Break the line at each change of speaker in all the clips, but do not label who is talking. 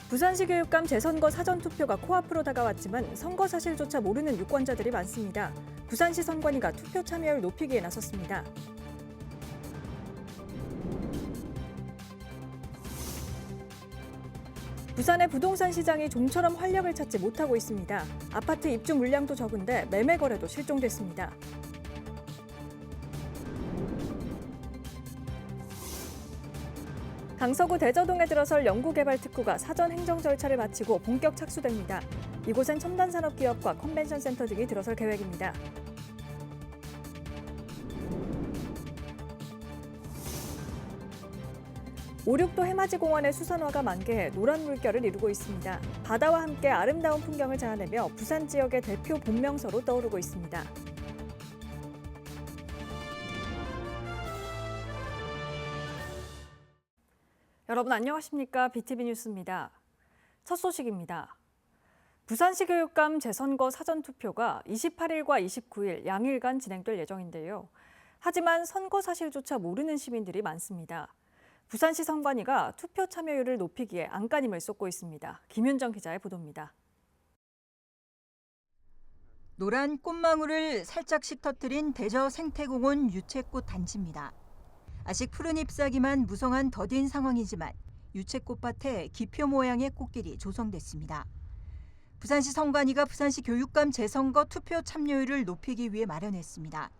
부산시 교육감 재선거 사전투표가 코앞으로 다가왔지만 선거 사실조차 모르는 유권자들이 많습니다. 부산시 선관위가 투표 참여율 높이기에 나섰습니다. 부산의 부동산 시장이 좀처럼 활력을 찾지 못하고 있습니다. 아파트 입주 물량도 적은데 매매 거래도 실종됐습니다. 강서구 대저동에 들어설 연구개발특구가 사전 행정 절차를 마치고 본격 착수됩니다. 이곳엔 첨단 산업 기업과 컨벤션 센터 등이 들어설 계획입니다. 오륙도 해맞이 공원의 수산화가 만개해 노란 물결을 이루고 있습니다. 바다와 함께 아름다운 풍경을 자아내며 부산 지역의 대표 본명소로 떠오르고 있습니다. 여러분 안녕하십니까? BTV 뉴스입니다. 첫 소식입니다. 부산시 교육감 재선거 사전투표가 28일과 29일 양일간 진행될 예정인데요. 하지만 선거 사실조차 모르는 시민들이 많습니다. 부산시 선관위가 투표 참여율을 높이기에 안간힘을 쏟고 있습니다. 김윤정 기자의 보도입니다.
노란 꽃망울을 살짝씩 터뜨린 대저 생태공원 유채꽃 단지입니다. 아직 푸른 잎사귀만 무성한 더딘 상황이지만 유채꽃밭에 기표 모양의 꽃길이 조성됐습니다. 부산시 선관위가 부산시 교육감 재선거 투표 참여율을 높이기 위해 마련했습니다.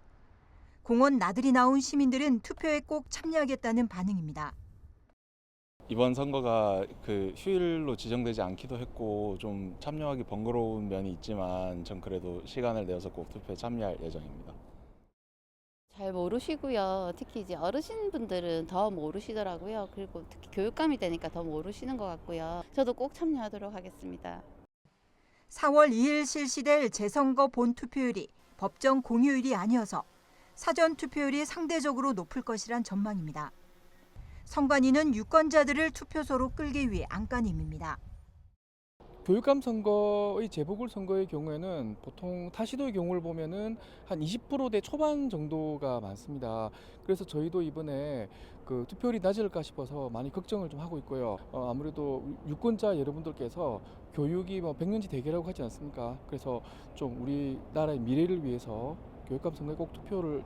공원 나들이 나온 시민들은 투표에 꼭 참여하겠다는 반응입니다.
이번 선거가 휴일로 지정되지 않기도 했고 좀 참여하기 번거로운 면이 있지만 전 그래도 시간을 내어서 꼭 투표에 참여할 예정입니다.
잘 모르시고요. 특히 이제 어르신분들은 더 모르시더라고요. 그리고 특히 교육감이 되니까 더 모르시는 것 같고요. 저도 꼭 참여하도록 하겠습니다.
4월 2일 실시될 재선거 본투표율이 법정 공휴일이 아니어서 사전 투표율이 상대적으로 높을 것이란 전망입니다. 선관위는 유권자들을 투표소로 끌기 위해 안간힘입니다.
교육감 선거의 재보궐선거의 경우에는 보통 타시도의 경우를 보면은 한 20%대 초반 정도가 많습니다. 그래서 저희도 이번에 투표율이 낮을까 싶어서 많이 걱정을 좀 하고 있고요. 아무래도 유권자 여러분들께서 교육이 100년지 대계라고 하지 않습니까? 그래서 좀 우리나라의 미래를 위해서 교육감 선거에 꼭 투표를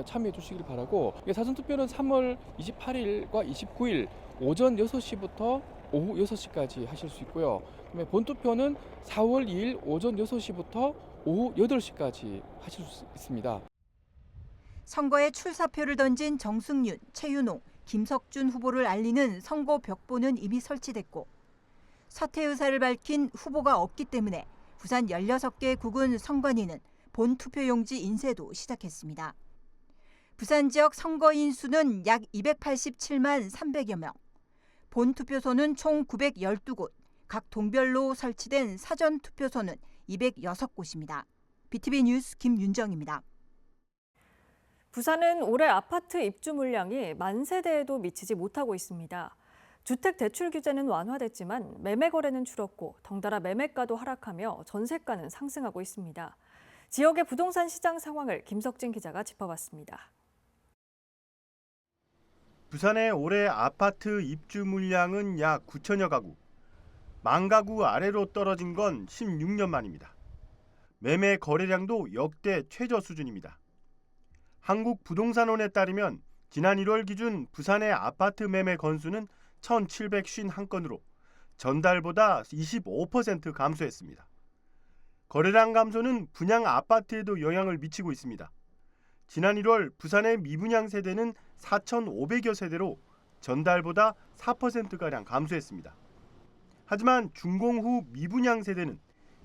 참여해 주시길 바라고, 사전투표는 3월 28일과 29일 오전 6시부터 오후 6시까지 하실 수 있고요. 그다음에 본투표는 4월 2일 오전 6시부터 오후 8시까지 하실 수 있습니다.
선거에 출사표를 던진 정승윤, 최윤홍, 김석준 후보를 알리는 선거 벽보는 이미 설치됐고 사퇴 의사를 밝힌 후보가 없기 때문에 부산 16개 구군 선관위는 본투표용지 인쇄도 시작했습니다. 부산 지역 선거인 수는 약 287만 300여 명. 본투표소는 총 912곳, 각 동별로 설치된 사전투표소는 206곳입니다. BTV 뉴스 김윤정입니다.
부산은 올해 아파트 입주 물량이 만 세대에도 미치지 못하고 있습니다. 주택 대출 규제는 완화됐지만 매매 거래는 줄었고 덩달아 매매가도 하락하며 전세가는 상승하고 있습니다. 지역의 부동산 시장 상황을 김석진 기자가 짚어봤습니다.
부산의 올해 아파트 입주 물량은 약 9천여 가구. 만 가구 아래로 떨어진 건 16년 만입니다. 매매 거래량도 역대 최저 수준입니다. 한국부동산원에 따르면 지난 1월 기준 부산의 아파트 매매 건수는 1,751건으로 전달보다 25% 감소했습니다. 거래량 감소는 분양 아파트에도 영향을 미치고 있습니다. 지난 1월 부산의 미분양 세대는 4,500여 세대로 전달보다 4%가량 감소했습니다. 하지만 준공 후 미분양 세대는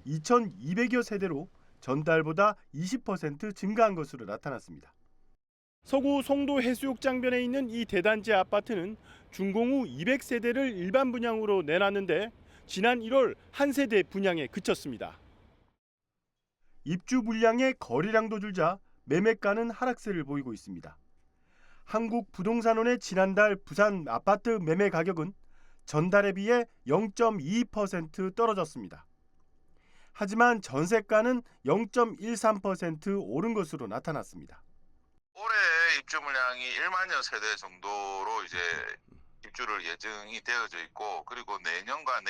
2,200여 세대로 전달보다 20% 증가한 것으로 나타났습니다. 서구 송도 해수욕장변에 있는 이 대단지 아파트는 준공 후 200세대를 일반 분양으로 내놨는데 지난 1월 한 세대 분양에 그쳤습니다. 입주 물량의 거래량도 줄자 매매가는 하락세를 보이고 있습니다. 한국부동산원의 지난달 부산 아파트 매매 가격은 전달에 비해 0.22% 떨어졌습니다. 하지만 전세가는 0.13% 오른 것으로 나타났습니다.
올해 입주 물량이 1만여 세대 정도로 이제 입주를 예정이 되어져 있고, 그리고 내년과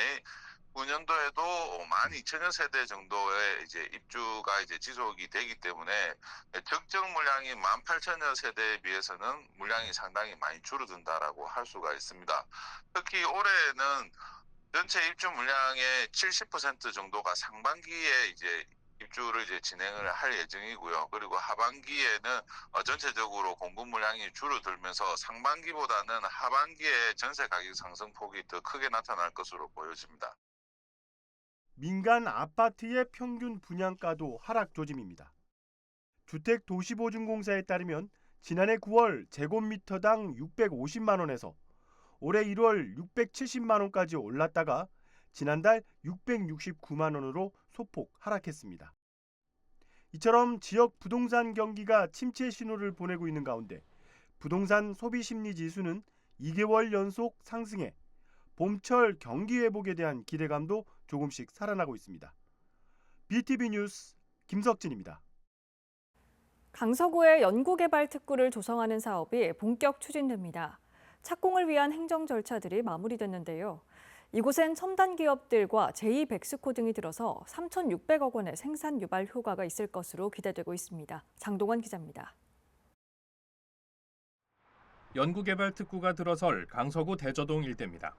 내후년도에도 12,000여 세대 정도의 이제 입주가 이제 지속이 되기 때문에 적정 물량이 18,000여 세대에 비해서는 물량이 상당히 많이 줄어든다라고 할 수가 있습니다. 특히 올해는 전체 입주 물량의 70% 정도가 상반기에 이제 입주를 이제 진행을 할 예정이고요. 그리고 하반기에는 전체적으로 공급 물량이 줄어들면서 상반기보다는 하반기에 전세 가격 상승폭이 더 크게 나타날 것으로 보여집니다.
민간 아파트의 평균 분양가도 하락 조짐입니다. 주택도시보증공사에 따르면 지난해 9월 제곱미터당 650만 원에서 올해 1월 670만 원까지 올랐다가 지난달 669만 원으로 소폭 하락했습니다. 이처럼 지역 부동산 경기가 침체 신호를 보내고 있는 가운데 부동산 소비심리지수는 2개월 연속 상승해 봄철 경기 회복에 대한 기대감도 조금씩 살아나고 있습니다. BTV 뉴스 김석진입니다.
강서구에 연구개발 특구를 조성하는 사업이 본격 추진됩니다. 착공을 위한 행정 절차들이 마무리됐는데요. 이곳엔 첨단 기업들과 제2백스코 등이 들어서 3,600억 원의 생산 유발 효과가 있을 것으로 기대되고 있습니다. 장동원 기자입니다.
연구개발 특구가 들어설 강서구 대저동 일대입니다.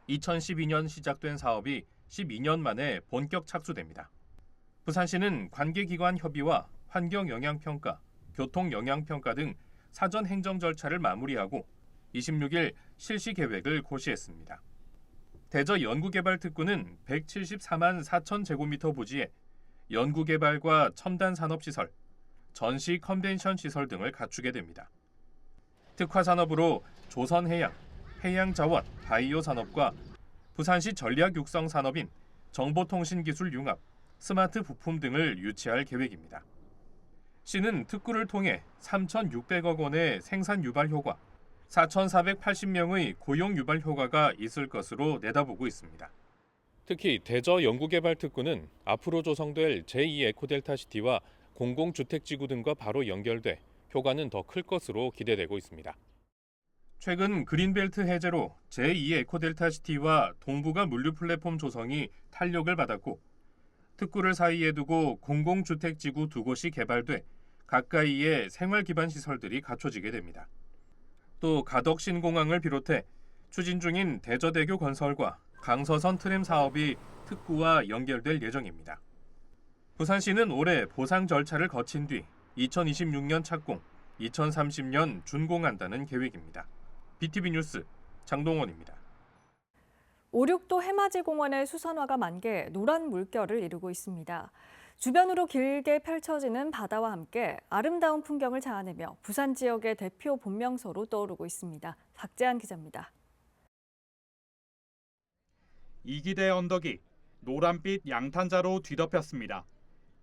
2012년 시작된 사업이 12년 만에 본격 착수됩니다. 부산시는 관계기관 협의와 환경영향평가, 교통영향평가 등 사전 행정 절차를 마무리하고 26일 실시 계획을 고시했습니다. 대저 연구개발 특구는 174만 4천 제곱미터 부지에 연구개발과 첨단 산업시설, 전시 컨벤션 시설 등을 갖추게 됩니다. 특화산업으로 조선해양, 해양자원, 바이오 산업과 부산시 전략육성 산업인 정보통신기술 융합, 스마트 부품 등을 유치할 계획입니다. 시는 특구를 통해 3,600억 원의 생산 유발 효과, 4,480명의 고용 유발 효과가 있을 것으로 내다보고 있습니다. 특히 대저 연구개발 특구는 앞으로 조성될 제2 에코델타시티와 공공주택지구 등과 바로 연결돼 효과는 더 클 것으로 기대되고 있습니다. 최근 그린벨트 해제로 제2 에코델타시티와 동부가 물류 플랫폼 조성이 탄력을 받았고 특구를 사이에 두고 공공주택지구 2곳이 개발돼 가까이에 생활기반 시설들이 갖춰지게 됩니다. 또 가덕신공항을 비롯해 추진 중인 대저대교 건설과 강서선 트램 사업이 특구와 연결될 예정입니다. 부산시는 올해 보상 절차를 거친 뒤 2026년 착공, 2030년 준공한다는 계획입니다. BTV 뉴스 장동원입니다.
오륙도 해맞이 공원의 수선화가 만개, 노란 물결을 이루고 있습니다. 주변으로 길게 펼쳐지는 바다와 함께 아름다운 풍경을 자아내며 부산 지역의 대표 본명소로 떠오르고 있습니다. 박재한 기자입니다.
이기대 언덕이 노란빛 양탄자로 뒤덮였습니다.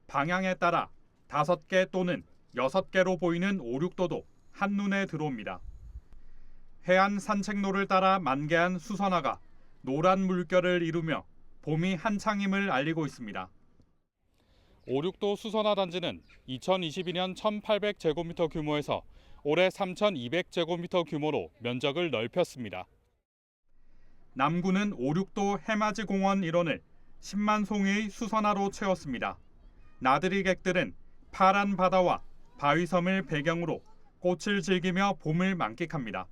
방향에 따라 5개 또는 6개로 보이는 오륙도도 한눈에 들어옵니다. 해안 산책로를 따라 만개한 수선화가 노란 물결을 이루며 봄이 한창임을 알리고 있습니다.
오륙도 수선화 단지는 2022년 1,800제곱미터 규모에서 올해 3,200제곱미터 규모로 면적을 넓혔습니다.
남구는 오륙도 해맞이 공원 일원을 10만 송이의 수선화로 채웠습니다. 나들이객들은 파란 바다와 바위섬을 배경으로 꽃을 즐기며 봄을 만끽합니다.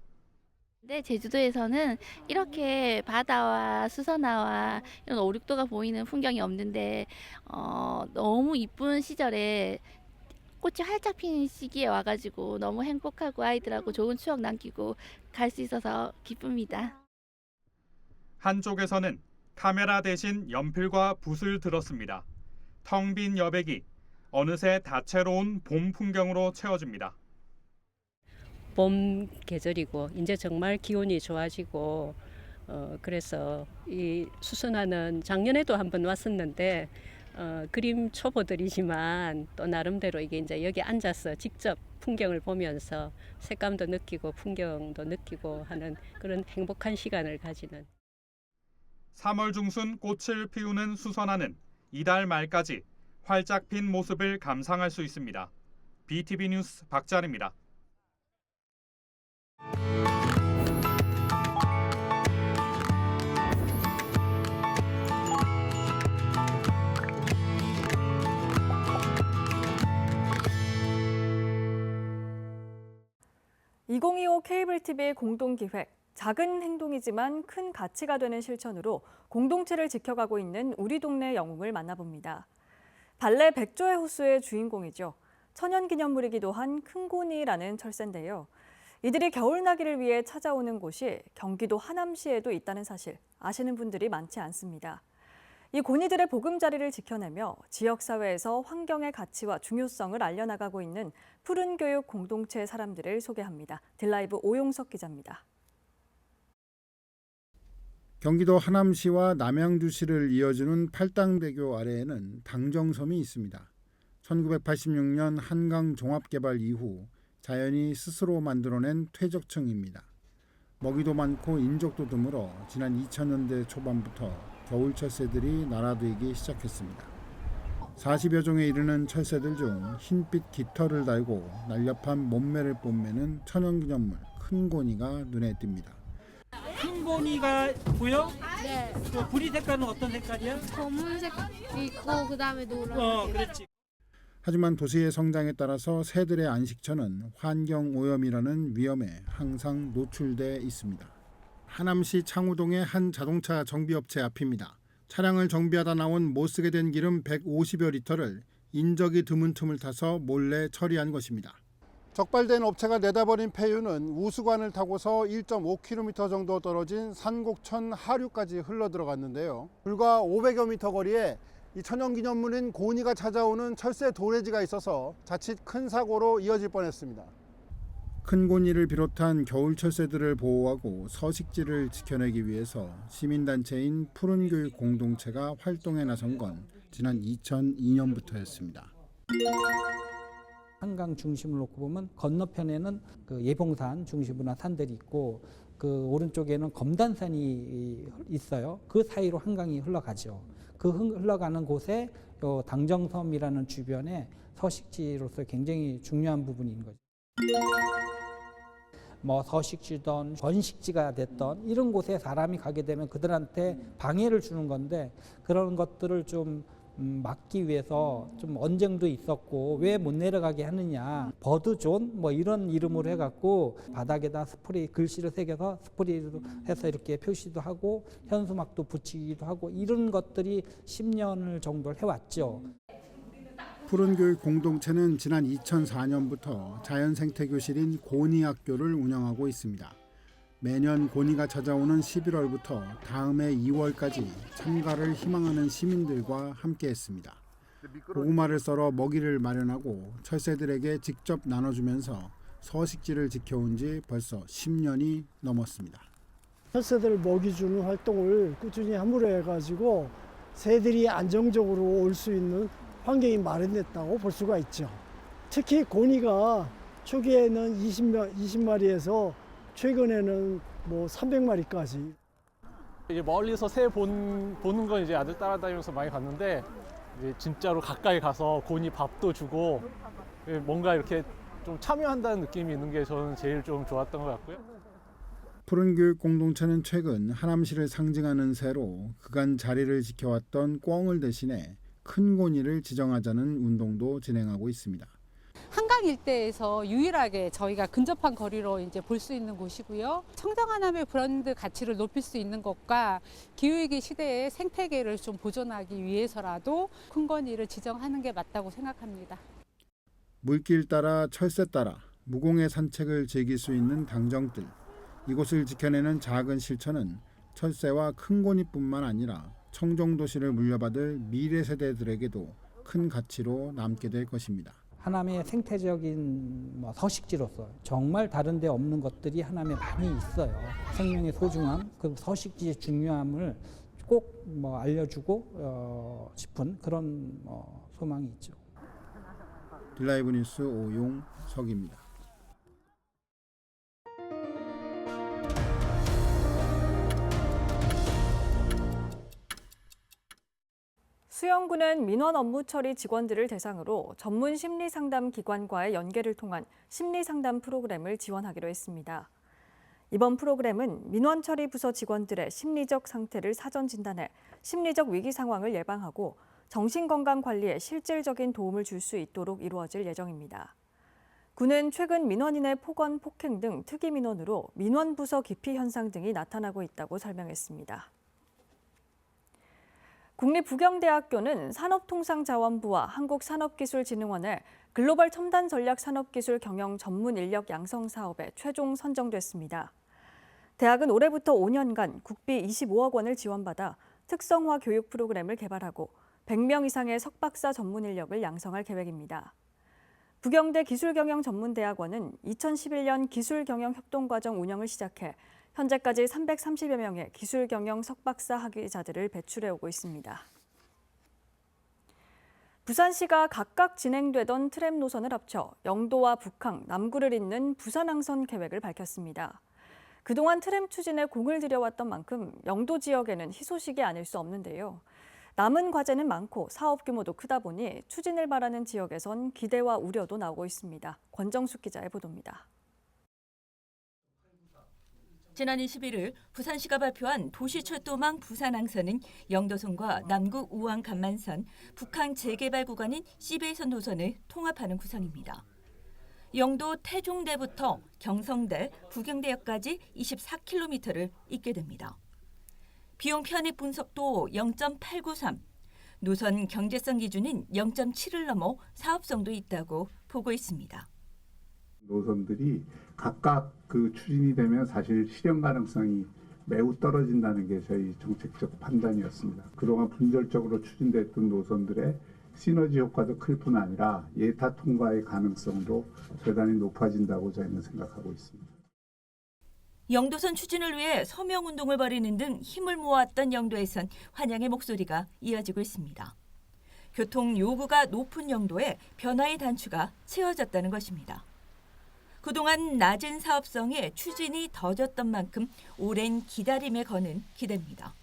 네, 제주도에서는 이렇게 바다와 수선화와 이런 오륙도가 보이는 풍경이 없는데 너무 이쁜 시절에 꽃이 활짝 피는 시기에 와가지고 너무 행복하고 아이들하고 좋은 추억 남기고 갈 수 있어서 기쁩니다.
한쪽에서는 카메라 대신 연필과 붓을 들었습니다. 텅 빈 여백이 어느새 다채로운 봄 풍경으로 채워집니다.
봄 계절이고 이제 정말 기온이 좋아지고 그래서 이 수선화는 작년에도 한번 왔었는데 그림 초보들이지만 또 나름대로 이게 이제 여기 앉아서 직접 풍경을 보면서 색감도 느끼고 풍경도 느끼고 하는 그런 행복한 시간을 가지는.
3월 중순 꽃을 피우는 수선화는 이달 말까지 활짝 핀 모습을 감상할 수 있습니다. BTV 뉴스 박찬입니다.
2025 케이블 TV 공동기획 작은 행동이지만 큰 가치가 되는 실천으로 공동체를 지켜가고 있는 우리 동네 영웅을 만나봅니다. 발레 백조의 호수의 주인공이죠. 천연기념물이기도 한 큰고니라는 철새인데요. 이들이 겨울나기를 위해 찾아오는 곳이 경기도 하남시에도 있다는 사실 아시는 분들이 많지 않습니다. 이 고니들의 보금자리를 지켜내며 지역사회에서 환경의 가치와 중요성을 알려나가고 있는 푸른교육 공동체 사람들을 소개합니다. 딜라이브 오용석 기자입니다.
경기도 하남시와 남양주시를 이어주는 팔당대교 아래에는 당정섬이 있습니다. 1986년 한강 종합개발 이후 자연이 스스로 만들어낸 퇴적층입니다. 먹이도 많고 인적도 드물어 지난 2000년대 초반부터 겨울 철새들이 날아들기 시작했습니다. 40여 종에 이르는 철새들 중 흰빛 깃털을 달고 날렵한 몸매를 뽐내는 천연기념물 큰고니가 눈에 띕니다.
큰고니가 보여?
네.
그 부리 색깔은 어떤 색깔이야?
검은색 있고 그다음에 노란색.
그렇지.
하지만 도시의 성장에 따라서 새들의 안식처는 환경 오염이라는 위험에 항상 노출돼 있습니다. 하남시 창우동의 한 자동차 정비업체 앞입니다. 차량을 정비하다 나온 못쓰게 된 기름 150여 리터를 인적이 드문 틈을 타서 몰래 처리한 것입니다. 적발된 업체가 내다버린 폐유는 우수관을 타고서 1.5km 정도 떨어진 산곡천 하류까지 흘러들어갔는데요. 불과 500여 미터 거리에 이 천연기념물인 고니가 찾아오는 철새 도래지가 있어서 자칫 큰 사고로 이어질 뻔했습니다. 큰 고니를 비롯한 겨울 철새들을 보호하고 서식지를 지켜내기 위해서 시민단체인 푸른교육 공동체가 활동에 나선 건 지난 2002년부터였습니다.
한강 중심을 놓고 보면 건너편에는 그 예봉산 중심부나 산들이 있고 그 오른쪽에는 검단산이 있어요. 그 사이로 한강이 흘러가죠. 그 흘러가는 곳에 당정섬이라는 주변에 서식지로서 굉장히 중요한 부분인 거죠. 뭐 서식지든 번식지가 됐던 이런 곳에 사람이 가게 되면 그들한테 방해를 주는 건데 그런 것들을 좀 막기 위해서 좀 언쟁도 있었고 왜 못 내려가게 하느냐 버드존 뭐 이런 이름으로 해갖고 바닥에다 스프레이 글씨를 새겨서 스프레이로 해서 이렇게 표시도 하고 현수막도 붙이기도 하고 이런 것들이 10년을 정도 해왔죠.
푸른교육 공동체는 지난 2004년부터 자연생태교실인 고니학교를 운영하고 있습니다. 매년 고니가 찾아오는 11월부터 다음해 2월까지 참가를 희망하는 시민들과 함께했습니다. 고구마를 썰어 먹이를 마련하고 철새들에게 직접 나눠주면서 서식지를 지켜온 지 벌써 10년이 넘었습니다.
철새들 먹이 주는 활동을 꾸준히 함으로 해가지고 새들이 안정적으로 올 수 있는 환경이 마련됐다고 볼 수가 있죠. 특히 고니가 초기에는 20마리에서 최근에는 뭐 300마리까지.
이제 멀리서 새 보는 건 이제 아들 따라다니면서 많이 봤는데 이제 진짜로 가까이 가서 고니 밥도 주고 뭔가 이렇게 좀 참여한다는 느낌이 있는 게 저는 제일 좀 좋았던 것 같고요.
푸른교육 공동체는 최근 하남시를 상징하는 새로 그간 자리를 지켜왔던 꿩을 대신해 큰 고니를 지정하자는 운동도 진행하고 있습니다.
한강 일대에서 유일하게 저희가 근접한 거리로 이제 볼 수 있는 곳이고요. 청정하남의 브랜드 가치를 높일 수 있는 것과 기후위기 시대의 생태계를 좀 보존하기 위해서라도 큰 거니를 지정하는 게 맞다고 생각합니다.
물길 따라 철새 따라 무공의 산책을 즐길 수 있는 당정들. 이곳을 지켜내는 작은 실천은 철새와 큰 고니뿐만 아니라 청정도시를 물려받을 미래 세대들에게도 큰 가치로 남게 될 것입니다.
하남의 생태적인 서식지로서 정말 다른 데 없는 것들이 하남에 많이 있어요. 생명의 소중함, 그 서식지의 중요함을 꼭 알려주고 싶은 그런 소망이 있죠.
딜라이브 뉴스 오용석입니다.
수영구는 민원 업무 처리 직원들을 대상으로 전문 심리상담 기관과의 연계를 통한 심리상담 프로그램을 지원하기로 했습니다. 이번 프로그램은 민원 처리 부서 직원들의 심리적 상태를 사전 진단해 심리적 위기 상황을 예방하고 정신건강 관리에 실질적인 도움을 줄 수 있도록 이루어질 예정입니다. 군은 최근 민원인의 폭언, 폭행 등 특이 민원으로 민원부서 기피 현상 등이 나타나고 있다고 설명했습니다. 국립부경대학교는 산업통상자원부와 한국산업기술진흥원의 글로벌 첨단 전략 산업기술 경영 전문 인력 양성 사업에 최종 선정됐습니다. 대학은 올해부터 5년간 국비 25억 원을 지원받아 특성화 교육 프로그램을 개발하고 100명 이상의 석박사 전문 인력을 양성할 계획입니다. 부경대 기술경영전문대학원은 2011년 기술경영협동과정 운영을 시작해 현재까지 330여 명의 기술경영 석박사 학위자들을 배출해 오고 있습니다. 부산시가 각각 진행되던 트램 노선을 합쳐 영도와 북항, 남구를 잇는 부산항선 계획을 밝혔습니다. 그동안 트램 추진에 공을 들여왔던 만큼 영도 지역에는 희소식이 아닐 수 없는데요. 남은 과제는 많고 사업 규모도 크다 보니 추진을 바라는 지역에선 기대와 우려도 나오고 있습니다. 권정숙 기자의 보도입니다.
지난 21일 부산시가 발표한 도시철도망 부산항선은 영도선과 남구 우왕 간만선, 북항 재개발 구간인 CB선 노선을 통합하는 구성입니다. 영도 태종대부터 경성대, 부경대역까지 24km를 잇게 됩니다. 비용 편익 분석도 0.893, 노선 경제성 기준인 0.7을 넘어 사업성도 있다고 보고 있습니다.
노선들이 각각 그 추진이 되면 사실 실현 가능성이 매우 떨어진다는 게 저희 정책적 판단이었습니다. 그동안 분절적으로 추진됐던 노선들의 시너지 효과도 클 뿐 아니라 예타 통과의 가능성도 대단히 높아진다고 저희는 생각하고 있습니다.
영도선 추진을 위해 서명운동을 벌이는 등 힘을 모았던 영도에선 환영의 목소리가 이어지고 있습니다. 교통 요구가 높은 영도에 변화의 단추가 채워졌다는 것입니다. 그동안 낮은 사업성에 추진이 더뎠던 만큼 오랜 기다림에 거는 기대입니다.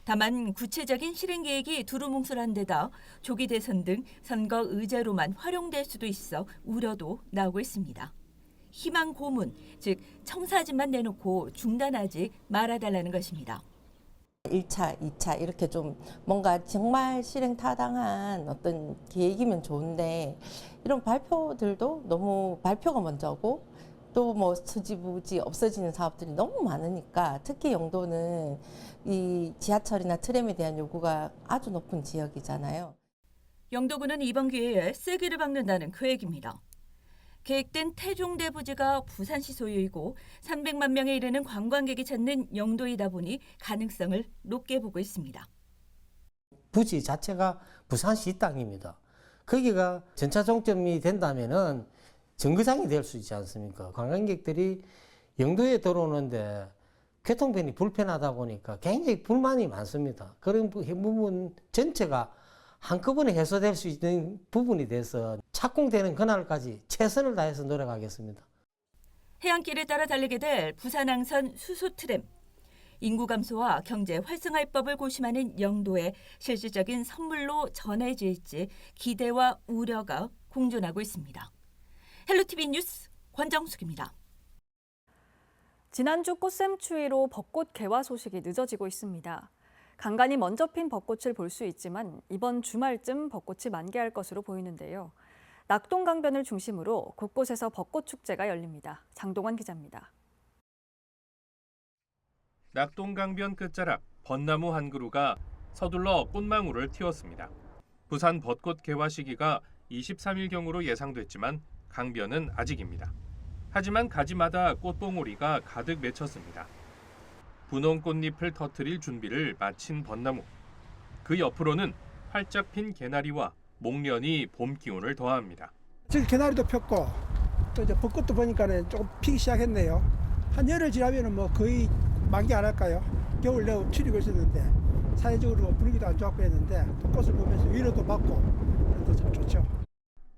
다만 구체적인 실행 계획이 두루뭉술한 데다 조기 대선 등 선거 의제로만 활용될 수도 있어 우려도 나오고 있습니다. 희망 고문, 즉 청사진만 내놓고 중단하지 말아달라는 것입니다.
1차, 2차 이렇게 좀 뭔가 정말 실행 타당한 어떤 계획이면 좋은데 이런 발표들도 너무 발표가 먼저고 또 뭐 수지부지 없어지는 사업들이 너무 많으니까 특히 영도는 이 지하철이나 트램에 대한 요구가 아주 높은 지역이잖아요.
영도군은 이번 기회에 세기를 박는다는 계획입니다. 계획된 태종대 부지가 부산시 소유이고 300만 명에 이르는 관광객이 찾는 영도이다 보니 가능성을 높게 보고 있습니다.
부지 자체가 부산시 땅입니다. 거기가 전차 종점이 된다면은 정거장이 될 수 있지 않습니까? 관광객들이 영도에 들어오는데 교통편이 불편하다 보니까 굉장히 불만이 많습니다. 그런 부분 전체가 한꺼번에 해소될 수 있는 부분이 돼서 착공되는 그날까지 최선을 다해서 노력하겠습니다.
해안길에 따라 달리게 될 부산항선 수소 트램. 인구 감소와 경제 활성화법을 고심하는 영도에 실질적인 선물로 전해질지 기대와 우려가 공존하고 있습니다. 헬로티비 뉴스 권정숙입니다.
지난주 꽃샘추위로 벚꽃 개화 소식이 늦어지고 있습니다. 간간히 먼저 핀 벚꽃을 볼 수 있지만 이번 주말쯤 벚꽃이 만개할 것으로 보이는데요. 낙동강변을 중심으로 곳곳에서 벚꽃 축제가 열립니다. 장동원 기자입니다.
낙동강변 끝자락 벚나무 한 그루가 서둘러 꽃망울을 틔웠습니다. 부산 벚꽃 개화 시기가 23일경으로 예상됐지만 강변은 아직입니다. 하지만 가지마다 꽃봉오리가 가득 맺혔습니다. 분홍 꽃잎을 터뜨릴 준비를 마친 벚나무. 그 옆으로는 활짝 핀 개나리와 목련이 봄 기운을 더합니다.
저기 개나리도 폈고 또 이제 벚꽃도 보니까는 조금 피기 시작했네요. 한 열흘 지나면은 뭐 거의 만개 안 할까요? 겨울 내고 추리고 있었는데 사회적으로 분위기도 안 좋았고 했는데 꽃을 보면서 위로도 받고 그래서 참 좋죠.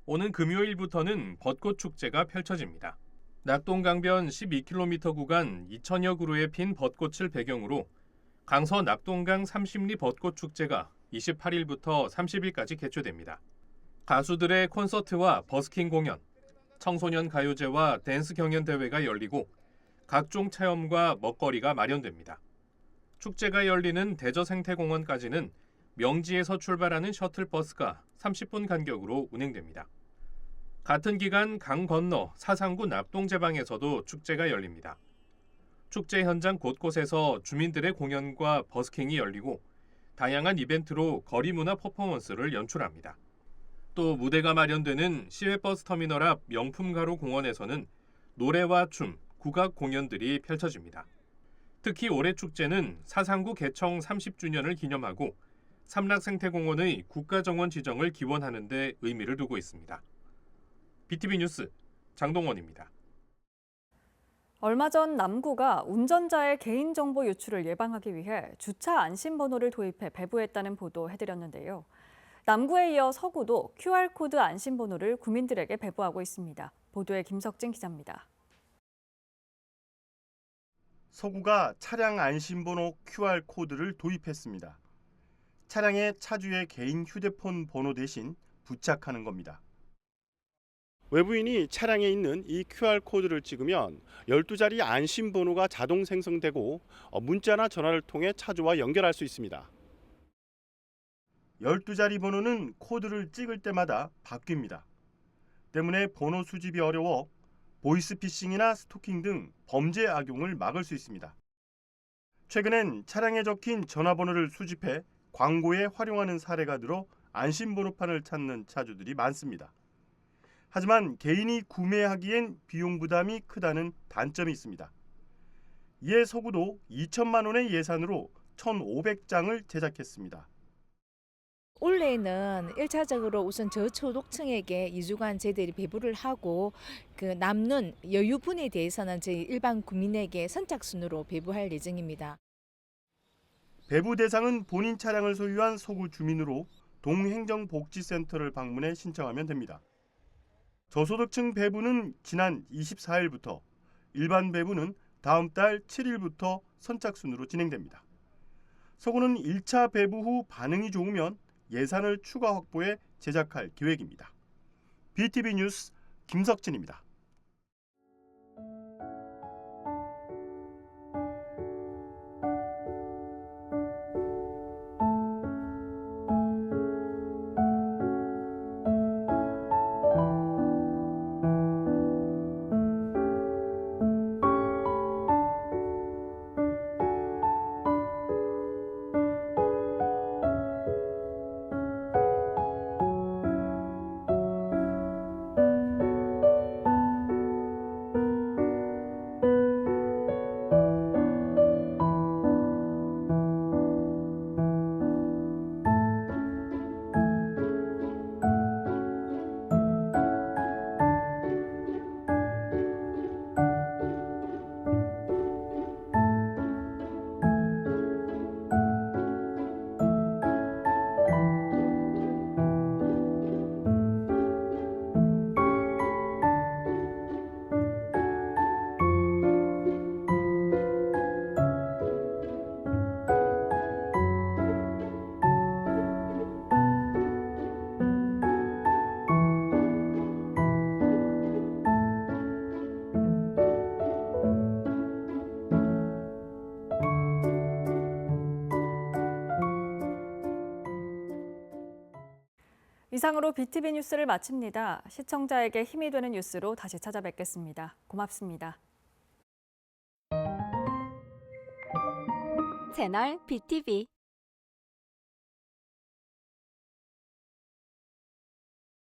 오는 금요일부터는 벚꽃 축제가 펼쳐집니다. 낙동강변 12km 구간 2천여 그루에 핀 벚꽃을 배경으로 강서 낙동강 30리 벚꽃 축제가 28일부터 30일까지 개최됩니다. 가수들의 콘서트와 버스킹 공연, 청소년 가요제와 댄스 경연 대회가 열리고 각종 체험과 먹거리가 마련됩니다. 축제가 열리는 같은 기간 강 건너 사상구 납동제방에서도 축제가 열립니다. 축제 현장 곳곳에서 주민들의 공연과 버스킹이 열리고 다양한 이벤트로 거리문화 퍼포먼스를 연출합니다. 또 무대가 마련되는 시외버스 터미널 앞 명품가로 공원에서는 노래와 춤, 국악 공연들이 펼쳐집니다. 특히 올해 축제는 사상구 개청 30주년을 기념하고 삼락생태공원의 국가정원 지정을 기원하는 데 의미를 두고 있습니다. BTV 뉴스 장동원입니다.
얼마 전 남구가 운전자의 개인정보 유출을 예방하기 위해 주차 안심번호를 도입해 배부했다는 보도 해드렸는데요. 남구에 이어 서구도 QR코드 안심번호를 구민들에게 배부하고 있습니다. 보도에 김석진 기자입니다.
서구가 차량 안심번호 QR코드를 도입했습니다. 차량에 차주의 개인 휴대폰 번호 대신 부착하는 겁니다. 외부인이 차량에 있는 이 QR코드를 찍으면 12자리 안심번호가 자동 생성되고 문자나 전화를 통해 차주와 연결할 수 있습니다. 12자리 번호는 코드를 찍을 때마다 바뀝니다. 때문에 번호 수집이 어려워 보이스피싱이나 스토킹 등 범죄 악용을 막을 수 있습니다. 최근엔 차량에 적힌 전화번호를 수집해 광고에 활용하는 사례가 늘어 안심번호판을 찾는 차주들이 많습니다. 하지만 개인이 구매하기엔 비용 부담이 크다는 단점이 있습니다. 이에 서구도 2천만 원의 예산으로 1,500장을 제작했습니다.
올해는 1차적으로 우선 저소득층에게 2주간 저희들이 배부를 하고 그 남는 여유분에 대해서는 저희 일반 국민에게 선착순으로 배부할 예정입니다.
배부 대상은 본인 차량을 소유한 서구 주민으로 동행정복지센터를 방문해 신청하면 됩니다. 저소득층 배부는 지난 24일부터, 일반 배부는 다음 달 7일부터 선착순으로 진행됩니다. 서구는 1차 배부 후 반응이 좋으면 예산을 추가 확보해 제작할 계획입니다. BTV 뉴스 김석진입니다.
이상으로 BTV 뉴스를 마칩니다. 시청자에게 힘이 되는 뉴스로 다시 찾아뵙겠습니다. 고맙습니다.
채널 BTV